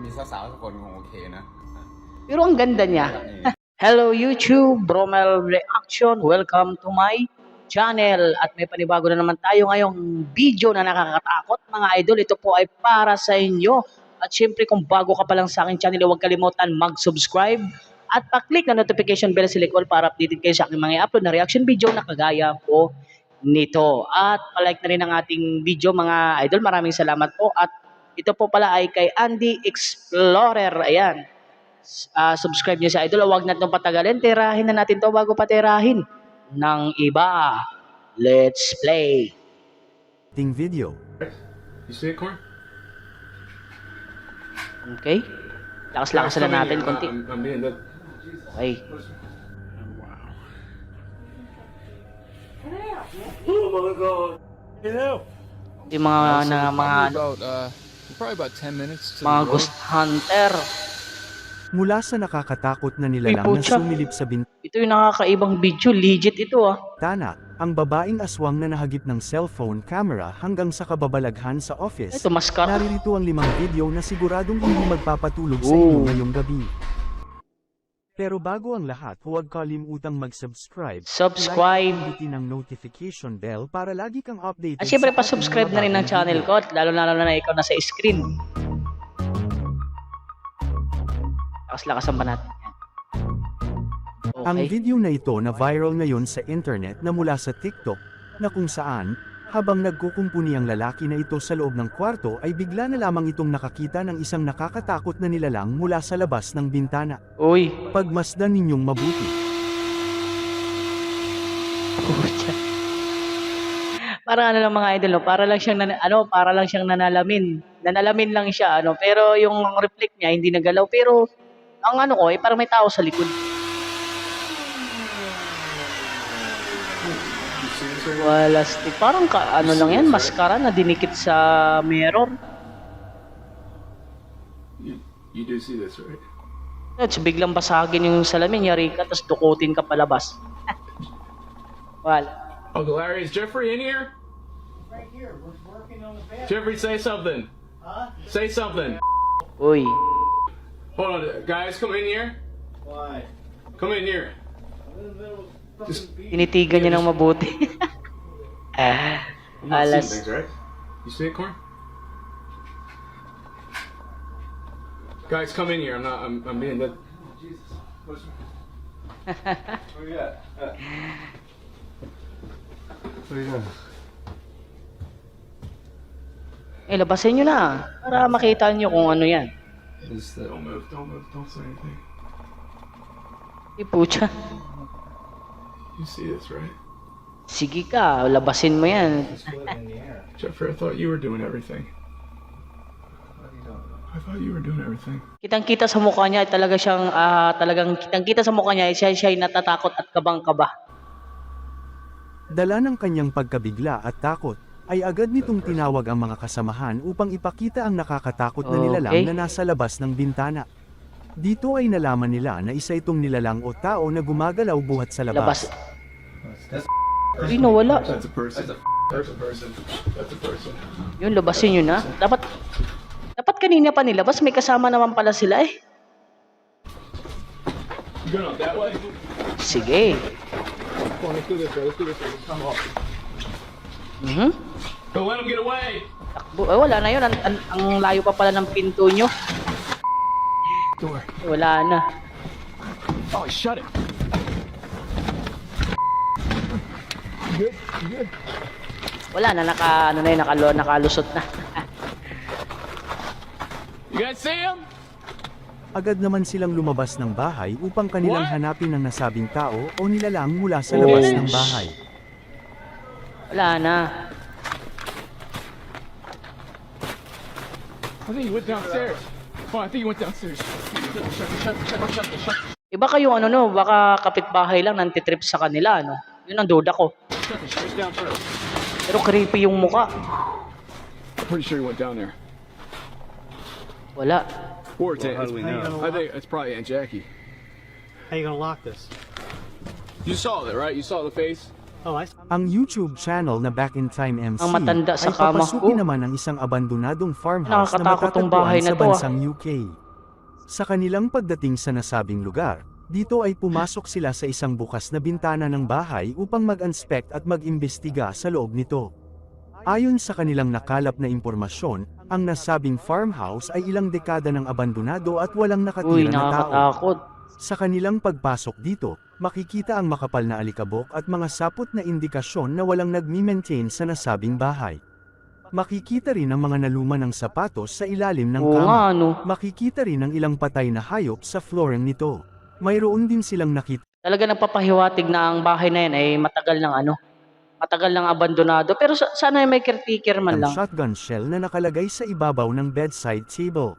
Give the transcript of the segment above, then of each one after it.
มีสาวๆสักคนคงโอเคนะ Pero ang ganda niya. Hello YouTube, Bromel Reaction. Welcome to my channel. At may panibago na naman tayo ngayong video na nakakatakot mga idol. Ito po ay para sa inyo. At syempre kung bago ka pa lang sa aking channel, huwag kalimutan mag-subscribe at pa-click na notification bell sa likod para updated kayo sa aking mga upload na reaction video na kagaya po nito. At palike na rin ang ating video mga idol. Maraming salamat po. At ito po pala ay kay Andy Explorer. Ayan. Subscribe nyo sa idol. Huwag na itong patagalin. Tirahin na natin to bago patirahin ng iba. Let's play. Video. You see it, Corn? Okay. Lakas-lakas na natin konti. I'm being that. Okay. Oh my God! Help! Yung mga Probably about 10 minutes to mga ghost hunter. Mula sa nakakatakot na Ay, nilalang na putya. sumilip sa Ito yung nakakaibang video. Legit ito ah. bintana, ang babaeng aswang na nahagip ng cellphone camera hanggang sa kababalaghan sa office. Ito maskara. Naririto ang 5 video na siguradong hindi magpapatulog sa inyo ngayong gabi. Pero bago ang lahat, huwag kalimutang mag-subscribe. Subscribe. Like, pindutin ang notification bell para lagi kang updated. At syempre sa ating pa-subscribe na rin ng mga channel bagong ko. At lalo na ikaw nasa screen. Lakas-lakasan pa natin yan. Ang Okay. video na ito na viral ngayon sa internet na mula sa TikTok, na kung saan, habang nagkukumpuni ang lalaki na ito sa loob ng kwarto ay bigla na lamang itong nakakita ng isang nakakatakot na nilalang mula sa labas ng bintana. Uy. Pagmasdan ninyong mabuti. Pucha. Para ano lang mga idol, no? Para lang siyang para lang siyang nanalamin. Nanalamin lang siya pero yung reflect niya hindi nagalaw pero ang parang may tao sa likod. Wala stick. Parang lang yan, maskara na dinikit sa mirror. You do see this, right? Tapos biglang basagin yung salamin, yari ka, tapos dukutin ka palabas. Wala. Uncle Larry, is Jeffrey in here? Right here, we're working on the bathroom. Jeffrey, say something. Huh? Say something. Uy. Hold on, guys, come in here. Why? Come in here. I'm in the middle of Just- fucking beat. Tinitigan niya ng mabuti. I'm not seeing Alas. things, right? You see it, Corn? Guys, come in here. I'm being that. Jesus. Where you at? What are you doing? Labasin nyo na. Para makita nyo kung ano yan. Don't move. Don't move. Don't say anything. Pucha. You see this, right? Sige ka, labasin mo yan. Split in the air. Jeffrey, I thought you were doing everything. What are you talking about? I thought you were doing everything. Kitang-kita sa mukha niya, talaga siyang, kitang-kita sa mukha niya, siya'y natatakot at kabang-kaba. Dala ng kanyang pagkabigla at takot, ay agad nitong tinawag ang mga kasamahan upang ipakita ang nakakatakot na nilalang Okay. na nasa labas ng bintana. Dito ay nalaman nila na isa itong nilalang o tao na gumagalaw buhat sa Labas. labas. Uy, nawala. That's a person. That's a person. That's a person. Yun, labasin nyo na. Dapat kanina pa nilabas, may kasama naman pala sila eh. You going up that way? Sige. Come on, let's do this way. Let's do this way. Come on. Mhm. Don't let him get away. Takbo. Wala na yun. Ang layo pa pala ng pinto nyo. Door. Wala na. Oh, he shut it. You good? You good? Wala na, nakalusot na. You guys see him? Agad naman silang lumabas ng bahay upang kanilang hanapin ang nasabing tao o nilalang mula sa labas ng bahay. Wala na. I think he went downstairs. Oh, I think he went downstairs. Iba kayong baka kapitbahay lang nantitrip sa kanila, Yun ang duda ko. He's down first. Pero creepy yung muka. Pretty sure he went down there. Wala. Or it's How do we know? I think it's probably Aunt Jackie. How you gonna lock this? You saw it, right? You saw the face? Ang YouTube channel na Back in Time MC Ang matanda sa ay kama papasukin ko. naman ang isang abandonadong farmhouse na Nakakatakot tong bahay matatagpuan na sa to, ah. bansang UK. Sa kanilang pagdating sa nasabing lugar, dito ay pumasok sila sa isang bukas na bintana ng bahay upang mag-inspect at mag-imbestiga sa loob nito. Ayon sa kanilang nakalap na impormasyon, ang nasabing farmhouse ay ilang dekada ng abandonado at walang Uy, nakatira na tao. nakakatakot. Sa kanilang pagpasok dito, makikita ang makapal na alikabok at mga sapot na indikasyon na walang nagmi-maintain sa nasabing bahay. Makikita rin ang mga naluman ng sapatos sa ilalim ng Oo nga, kama. ano. Makikita rin ang ilang patay na hayop sa flooring nito. Mayroon din silang nakita Talaga nagpapahiwatig na ang bahay na yan ay matagal ng matagal ng abandonado. Pero sana may caretaker man ang lang. shotgun shell na nakalagay sa ibabaw ng bedside table.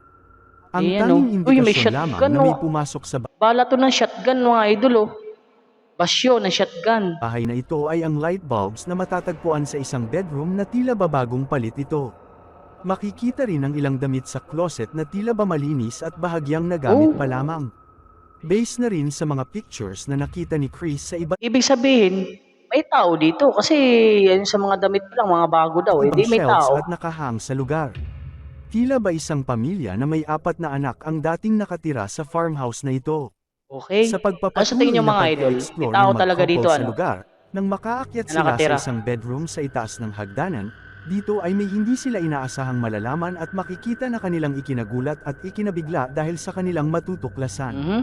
Ang Ayan, tanging oh. Uy, may indikasyon lamang shotgun, na may oh. pumasok sa Bala to ng shotgun, mga idol, oh. Basyo ng shotgun. bahay na ito ay ang light bulbs na matatagpuan sa isang bedroom na tila ba bagong palit ito. Makikita rin ang ilang damit sa closet na tila ba malinis at bahagyang nagamit Oh. pa lamang. Based na rin sa mga pictures na nakita ni Chris sa iba't Ibig sabihin, may tao dito. Kasi yan sa mga damit pa lang, mga bago daw. ibang Hindi may shelves tao. at nakahang sa lugar. Tila ba isang pamilya na may 4 na anak ang dating nakatira sa farmhouse na ito. Okay. Sa Ano sa pagpapatuloy tingin nyo, na mga idol? pag-explore May tao ng talaga mag-couple dito, sa ano? lugar, nang makaakyat Na sila nakatira. sa isang bedroom sa itaas ng hagdanan, dito ay may hindi sila inaasahang malalaman at makikita na kanilang ikinagulat at ikinabigla dahil sa kanilang matutuklasan. Mhm.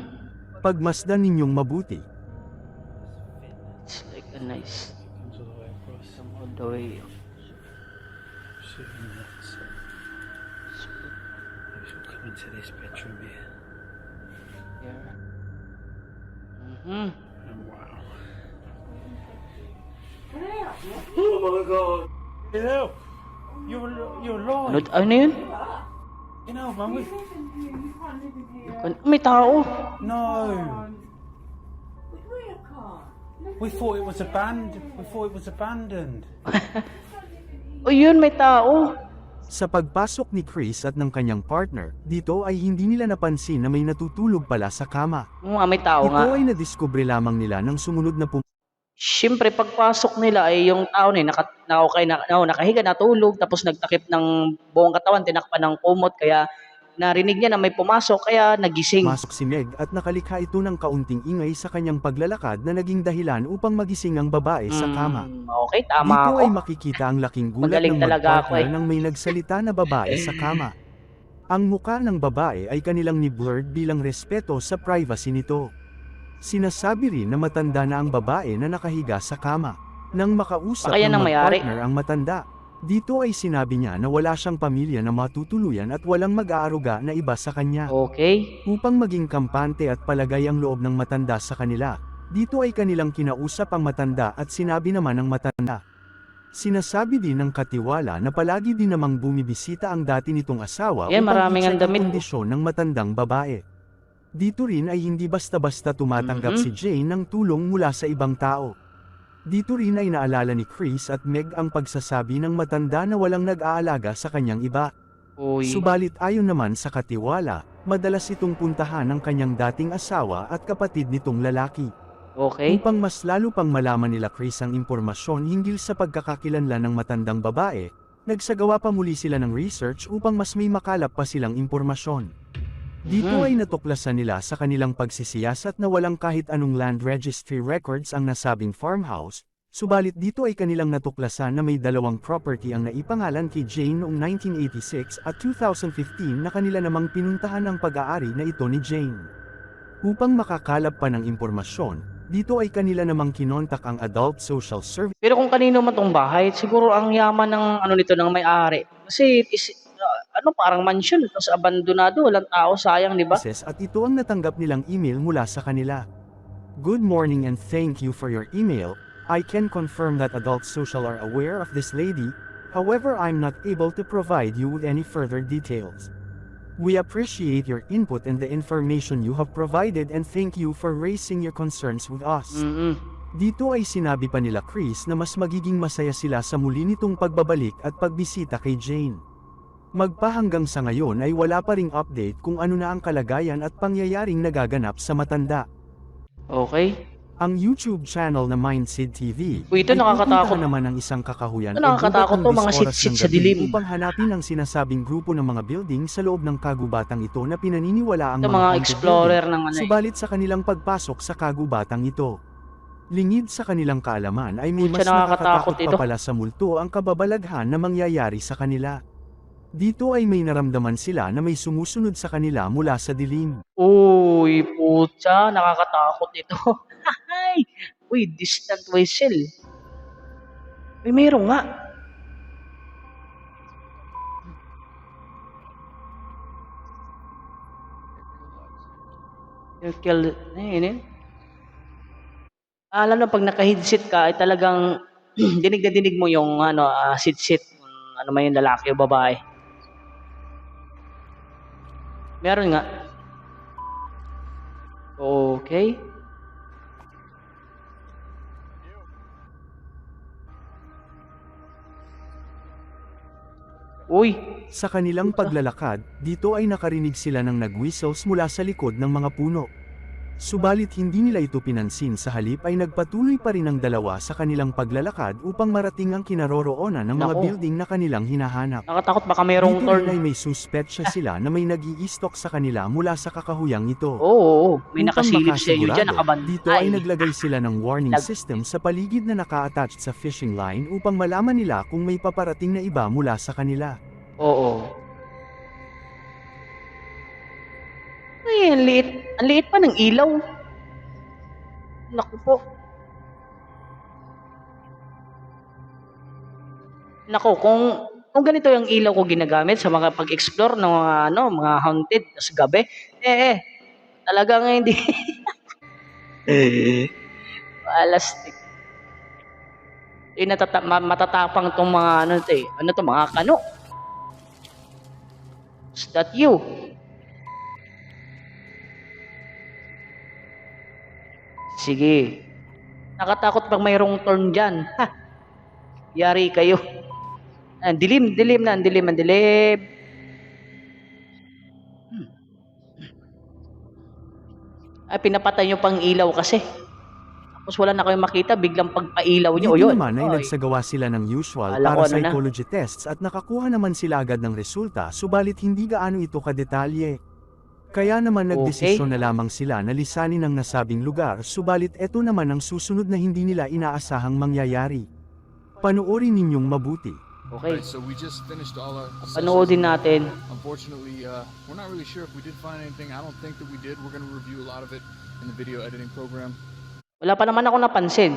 Pagmasdan ninyong mabuti. It's like a nice. Comes all the way across. Come all the way. Shooting nuts. Maybe she'll come into this bedroom here. Here. Mhm. Oh, wow. Oh my god! Help! You're alive! Ano yun? You know, man, May tao. no! We thought it was abandoned. O yun, may tao. Sa pagpasok ni Chris at ng kanyang partner, dito ay hindi nila napansin na may natutulog pala sa kama. Oo nga, may tao Ito nga. ay nadiskubre lamang nila nang sumunod na Siyempre, pagpasok nila ay yung tao na nakahiga, natulog, tapos nagtakip ng buong katawan, tinakpan ng kumot, kaya narinig niya na may pumasok, kaya nagising. pumasok si Meg at nakalikha ito ng kaunting ingay sa kanyang paglalakad na naging dahilan upang magising ang babae sa kama. Okay, tama Dito ako. ay makikita ang laking gulat Magaling ng talaga ako, mag-partner eh. nang may nagsalita na babae sa kama. Ang muka ng babae ay kanilang ni-blurred bilang respeto sa privacy nito. Sinasabi rin na matanda na ang babae na nakahiga sa kama. Nang makausap Baka yan ng ang may-ari. mag-partner ang matanda, dito ay sinabi niya na wala siyang pamilya na matutuluyan at walang mag-aaruga na iba sa kanya. Okay. Upang maging kampante at palagay ang loob ng matanda sa kanila, dito ay kanilang kinausap ang matanda at sinabi naman ng matanda. Sinasabi din ng katiwala na palagi din namang bumibisita ang dati nitong asawa Yan, maraming ang i-check ang damit. kondisyon ng matandang babae. Dito rin ay hindi basta-basta tumatanggap Mhm. si Jane ng tulong mula sa ibang tao. Dito rin ay naalala ni Chris at Meg ang pagsasabi ng matanda na walang nag-aalaga sa kanyang iba. Uy. Subalit ayon naman sa katiwala, madalas itong puntahan ng kanyang dating asawa at kapatid nitong lalaki. Okay. Upang mas lalo pang malaman nila Chris ang impormasyon hinggil sa pagkakakilanlan ng matandang babae, nagsagawa pa muli sila ng research upang mas may makalap pa silang impormasyon. Dito ay natuklasan nila sa kanilang pagsisiyasat na walang kahit anong land registry records ang nasabing farmhouse, subalit dito ay kanilang natuklasan na may 2 property ang naipangalan kay Jane noong 1986 at 2015 na kanila namang pinuntahan ang pag-aari na ito ni Jane. Upang makakalap pa ng impormasyon, dito ay kanila namang kinontak ang Adult Social Services Pero kung kanino man tong bahay, siguro ang yaman ng nito ng may-ari. Kasi parang mansion, tapos abandonado, walang tao, sayang, di ba? at ito ang natanggap nilang email mula sa kanila. Good morning and thank you for your email. I can confirm that Adult Social are aware of this lady, however I'm not able to provide you with any further details. We appreciate your input and the information you have provided and thank you for raising your concerns with us. Dito ay sinabi pa nila Chris na mas magiging masaya sila sa muli nitong pagbabalik at pagbisita kay Jane. Magpahanggang sa ngayon ay wala pa ring update kung ano na ang kalagayan at pangyayaring nagaganap sa matanda. Okay. Ang YouTube channel na Mindseed TV Uy, ito ay nakakatakot. pupuntahan naman ng isang kakahuyan Ito nakakatakot o gubat ng to, mga 10 oras sit-sit ng sa gabi dilim. upang hanapin ang sinasabing grupo ng mga building sa loob ng kagubatang ito na pinaniniwala ang Ito mga haunted explorer building. ng ano eh. Subalit sa kanilang pagpasok sa kagubatang ito, lingid sa kanilang kaalaman ay may mas Pucha, nakakatakot nakakatakot pa ito. pala sa multo ang kababalaghan na mangyayari sa kanila. Dito ay may naramdaman sila na may sumusunod sa kanila mula sa dilim. Uy, pucha, nakakatakot ito. Ay, uy, distant whistle. Uy, meron nga. Circle, eh. Alam na pag naka-headset ka ay talagang dinig na dinig mo yung ano, sit-sit, ano man yung lalaki o babae. Meron nga. Okay. Uy, Sa kanilang paglalakad, dito ay nakarinig sila ng nag-whistles mula sa likod ng mga puno. Subalit hindi nila ito pinansin, sa halip ay nagpatuloy pa rin ang dalawa sa kanilang paglalakad upang marating ang kinaroroonan ng mga Nako. building na kanilang hinahanap. nakatakot baka mayroong Dito turn. rin ay may suspetsya sila na may nag-i-stalk sa kanila mula sa kakahuyang ito. Oo, may Upang nakasilip sa inyo dyan, makasigurado, nakabantay. dito ay naglagay sila ng warning Nag- system sa paligid na naka-attached sa fishing line upang malaman nila kung may paparating na iba mula sa kanila. Oo. Ay, ang liit. Ang liit pa ng ilaw. Naku po. Naku, kung ganito yung ilaw ko ginagamit sa mga pag-explore ng mga ano, mga haunted sa gabi, talagang hindi. Alastik. Matatapang tong mga ano to eh. Ano to, mga kano. Is that you? Sige. Nakatakot pag mayroong turn dyan. Ha! Yari kayo. Ang dilim na, ang dilim. Ay, pinapatay nyo pang ilaw kasi. Tapos wala na kayong makita, biglang pagpailaw nyo. O Dito yun. naman ay Ay. nagsagawa sila ng usual Kala ko para ano na. psychology tests at nakakuha naman sila agad ng resulta, subalit hindi gaano ito kadetalye. Kaya naman nagdesisyon na lamang sila na lisanin ang nasabing lugar, subalit eto naman ang susunod na hindi nila inaasahang mangyayari. Panoorin ninyong mabuti. Okay. Right, so we just finished all our Panoodin natin. Unfortunately, we're not really sure if we did find anything. I don't think that we did. We're going to review a lot of it in the video editing program. Wala pa naman ako napansin.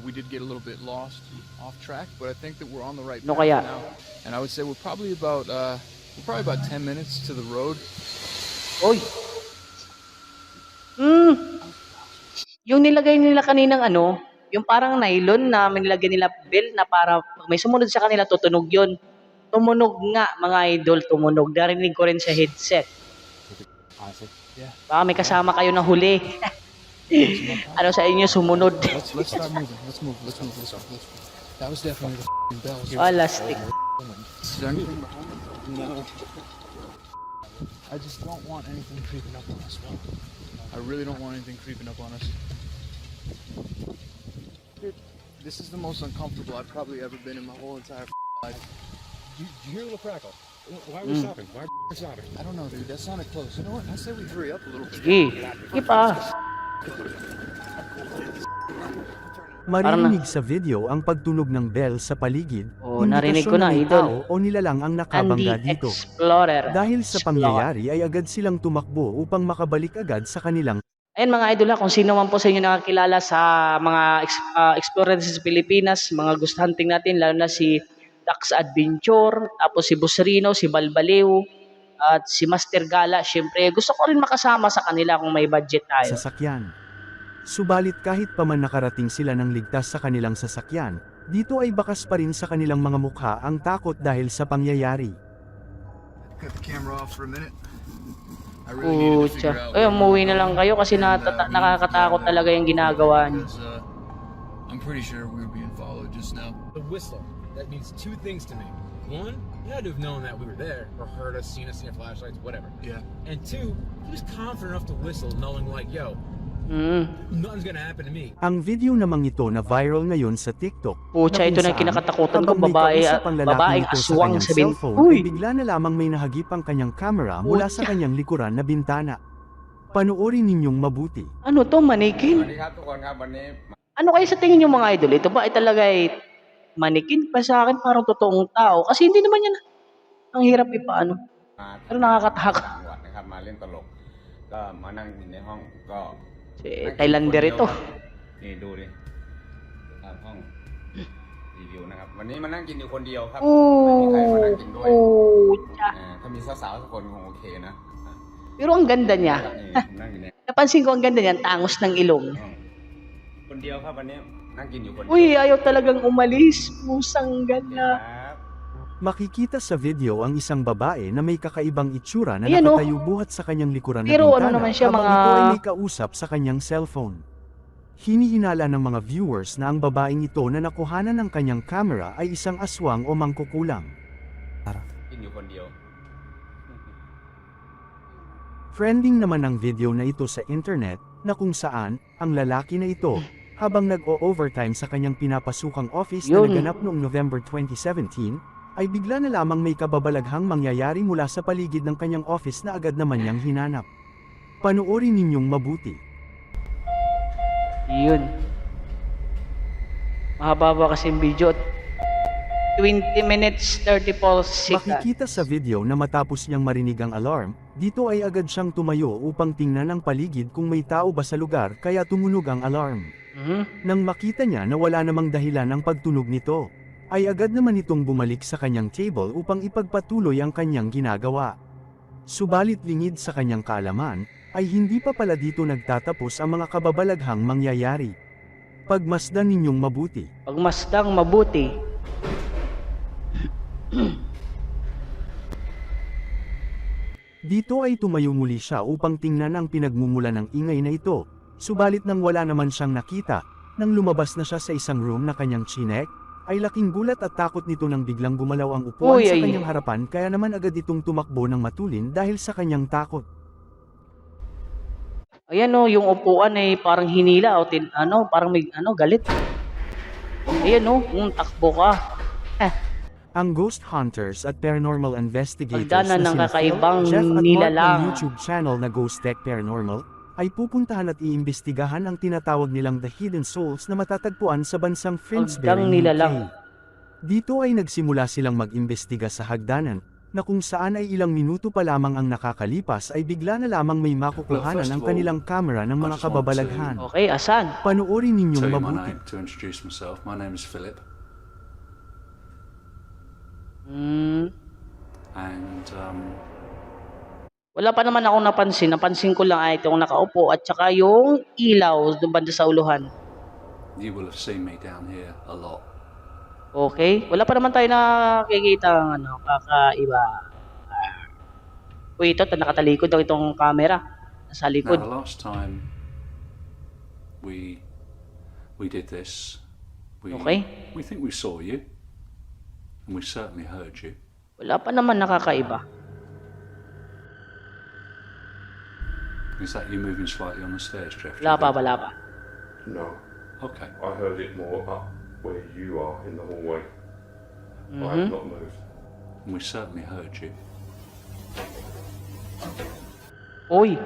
We did get a little bit lost, off track, but I think that we're on the right No path kaya? now. And I would say we're probably about 10 minutes to the road. Oy. Yung nilagay nila kaninang ano, yung parang nylon na nilagay nila bell na para pag may sumunod sa kanila tutunog yun. Tumunog nga mga idol, tumunog. Narinig ko rin sa headset. Yeah. Baka may kasama kayo na huli. Ano sa inyo sumunod? Let's start moving. Let's move. That was definitely the f***ing bells. Alastik. Is there anything behind it? No. I just don't want anything creeping up on us. I really don't want anything creeping up on us. Dude, this is the most uncomfortable I've probably ever been in my whole entire life. Did you hear the little crackle? Why are we stopping? Why are we stopping? I don't know, dude. That sounded close. You know what? I say we hurry up a little bit. Sige. Sige pa. Maririnig sa video ang pagtunog ng bell sa paligid, Oo, narinig ko na, indikasyon may idol. tao o nilalang ang Andy nakabangga dito. Explorer. Dahil sa pangyayari ay agad silang tumakbo upang makabalik agad sa kanilang Ayan mga idol ha, kung sino man po sa inyo nakakilala sa mga explorer sa Pilipinas, mga ghost hunting natin, lalo na si Dax Adventure, tapos si Busrino, si Balbaliw, at si Master Gala. Siyempre, gusto ko rin makasama sa kanila kung may budget tayo. sasakyan. Subalit kahit pa man nakarating sila ng ligtas sa kanilang sasakyan, dito ay bakas pa rin sa kanilang mga mukha ang takot dahil sa pangyayari. Cut the camera off for a minute. I really needed to figure Pucha. out. Ay, umuwi na lang kayo kasi nakakatakot talaga yung ginagawa niyo. Because, I'm pretty sure we were being followed just now. The whistle. That means two things to me. One, he had to have known that we were there, or heard us, seen our flashlights, whatever. Yeah. And two, he was confident enough to whistle, knowing like, yo, Nothing's gonna happen to me. Ang video namang ito na viral ngayon sa TikTok. Pucha, na ito kung na saan, kinakatakutan ko, habang may babae kausap at ang lalaking babaeng ito sa aswang kanyang sa bin- cellphone, Uy! ay bigla na lamang may nahagip ang kanyang camera mula sa Pucha. kanyang likuran na bintana. Panoorin ninyong mabuti. Ano to, manikin? สวัสดีครับทุกคนครับวันนี้ Ano kayo sa tingin nyo mga idol? Ito ba ay talaga ay manikin pa sa akin parang totoong tao? Kasi hindi naman yan ang hirap ipaano. มา Pero nakakatakot. จังหวัดนะครับมาเล่นตลกก็มานั่งอยู่ในห้องก็ Si Thailander ito. นี่ดูดิครับห้องรีวิวนะครับวันนี้มานั่งกินอยู่คนเดียวครับ Oh, ไม่มีใครมานั่งกินด้วย pucha. ถ้ามีสาวๆสักคนคงโอเคนะ Pero ang ganda niya. นี่ผมนั่งอยู่ใน Napansin ko ang ganda niya, ang tangos ng ilong. ห้องคนเดียวครับวันนี้นั่งกินอยู่คนเดี Uy, ayaw talagang umalis. Pusang ค ganda. รับ Makikita sa video ang isang babae na may kakaibang itsura na Ayan, oh. nakatayo buhat sa kanyang likuran na Pero bintana ano naman siya, habang mga- ito ay may kausap sa kanyang cellphone. Hinihinala ng mga viewers na ang babaeng ito na nakuhanan ng kanyang camera ay isang aswang o mangkukulam. กินอยู่คนเดียว Trending naman ang video na ito sa internet na kung saan ang lalaki na ito habang nag-o-overtime sa kanyang pinapasukang office na Yun. naganap noong November 2017 ay bigla na lamang may kababalaghang mangyayari mula sa paligid ng kanyang office na agad naman niyang hinanap. Panoorin ninyong mabuti. Yun. Mahaba kasi yung video. 20 minutes, 34 seconds. Makikita sa video na matapos niyang marinig ang alarm, dito ay agad siyang tumayo upang tingnan ang paligid kung may tao ba sa lugar kaya tumunog ang alarm. Nang makita niya na wala namang dahilan ang pagtunog nito, ay agad naman itong bumalik sa kanyang table upang ipagpatuloy ang kanyang ginagawa. Subalit lingid sa kanyang kaalaman, ay hindi pa pala dito nagtatapos ang mga kababalaghang mangyayari. Pagmasdan ninyong mabuti. Pagmasdang mabuti. Dito ay tumayo muli siya upang tingnan ang pinagmumula ng ingay na ito, subalit nang wala naman siyang nakita, nang lumabas na siya sa isang room na kanyang chinek, ay laking gulat at takot nito nang biglang gumalaw ang upuan Uy, sa ay. kanyang harapan kaya naman agad itong tumakbo ng matulin dahil sa kanyang takot. Ayan o, yung upuan ay parang hinila o parang may galit. Ayan o, takbo ka. Ang ghost hunters at paranormal investigators Pagdaanan na ng sina Phil, kakaibang Jeff at Mark nilalang. ng YouTube channel na Ghost Tech Paranormal, ay pupuntahan at iimbestigahan ang tinatawag nilang The Hidden Souls na matatagpuan sa bansang Finsbury, Hagdang nilalang. UK. Dito ay nagsimula silang mag-imbestiga sa hagdanan, na kung saan ay ilang minuto pa lamang ang nakakalipas ay bigla na lamang may makukuhanan ang kanilang camera ng mga kababalaghan. Okay, asan? Panoorin ninyong Tell you my mabuti. name to introduce myself. My name is Philip, and Wala pa naman akong napansin. Napansin ko lang ay itong nakaupo at saka yung ilaw doon banda sa uluhan. you will have seen me down here a lot. Okay? Wala pa naman tayo nakikita ng kakaiba. Uy, ito, nakatalikod daw itong camera. Nasa Now, likod. the last time we did this, Okay. we think we saw you, and we certainly heard you. Wala pa naman nakakaiba. Is that you moving slightly on the stairs, Jeff? Wala pa, wala pa. No, Okay. I heard it more up where you are in the hallway. I have not moved. And we certainly heard you. Uy,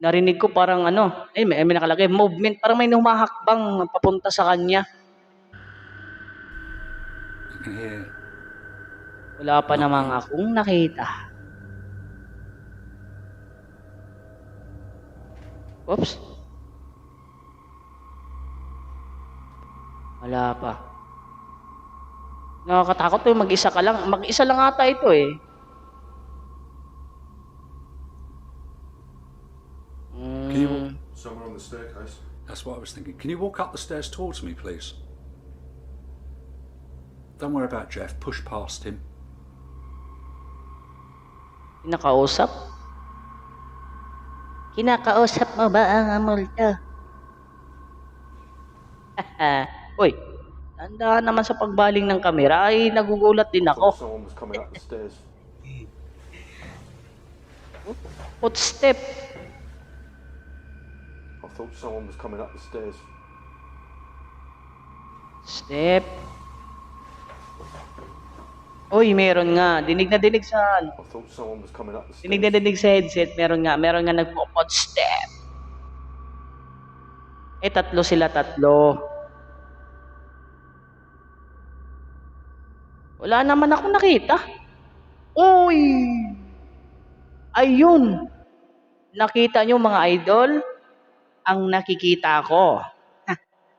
narinig ko parang may nakalagay, movement, parang may humahakbang papunta sa kanya. You can hear Wala pa namang akong nakita. Oops. Wala pa. Nakakatakot to, mag-isa ka lang. Mag-isa lang ata ito eh. Can you walk? Somewhere on the staircase. That's what I was thinking. Can you walk up the stairs towards me, please? Don't worry about Jeff. Push past him. Kinakausap? Kinakausap mo ba ang multo? Uy, tandaan naman sa pagbaling ng kamera ay nagugulat din Thought ako. someone was coming up the stairs. Footstep. I thought someone was coming up the stairs. Step. Uy, meron nga. Dinig na dinig sa ano. I thought someone was coming up the Dinig na stairs. dinig sa headset. Meron nga nagpo-pod step. Tatlo sila, tatlo. Wala naman ako nakita. Uy! Ayun! Nakita nyo mga idol? Ang nakikita ko.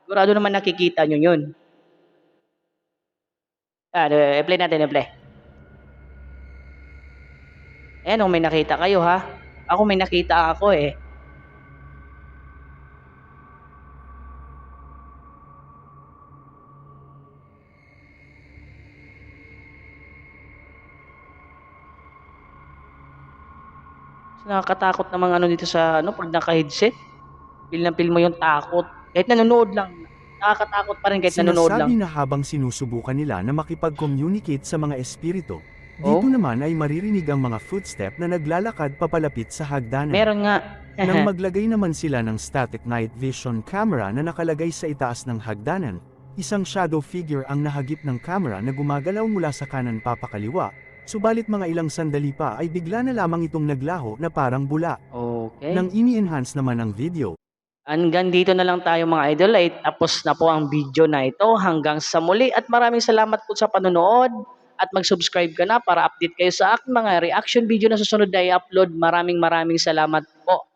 Sigurado naman nakikita nyo yun. I-play natin, i-play. Ayan, may nakita kayo ha. Ako may nakita ako eh. Nakakatakot namang ano dito sa pag naka-headset. Feel na feel mo yung takot. Kahit nanonood lang. Nakakatakot pa rin kahit nanonood lang. Sinasabi na habang sinusubukan nila na makipag-communicate sa mga espiritu, dito naman ay maririnig ang mga footstep na naglalakad papalapit sa hagdanan. Meron nga. Nang maglagay naman sila ng static night vision camera na nakalagay sa itaas ng hagdanan, isang shadow figure ang nahagip ng camera na gumagalaw mula sa kanan papakaliwa, subalit mga ilang sandali pa ay bigla na lamang itong naglaho na parang bula. Okay. Nang ini-enhance naman ang video, Hanggang dito na lang tayo mga idol. Ay tapos na po ang video na ito. Hanggang sa muli at maraming salamat po sa panonood. At mag-subscribe ka na para update kayo sa aking mga reaction video na susunod na i-upload. Maraming salamat po.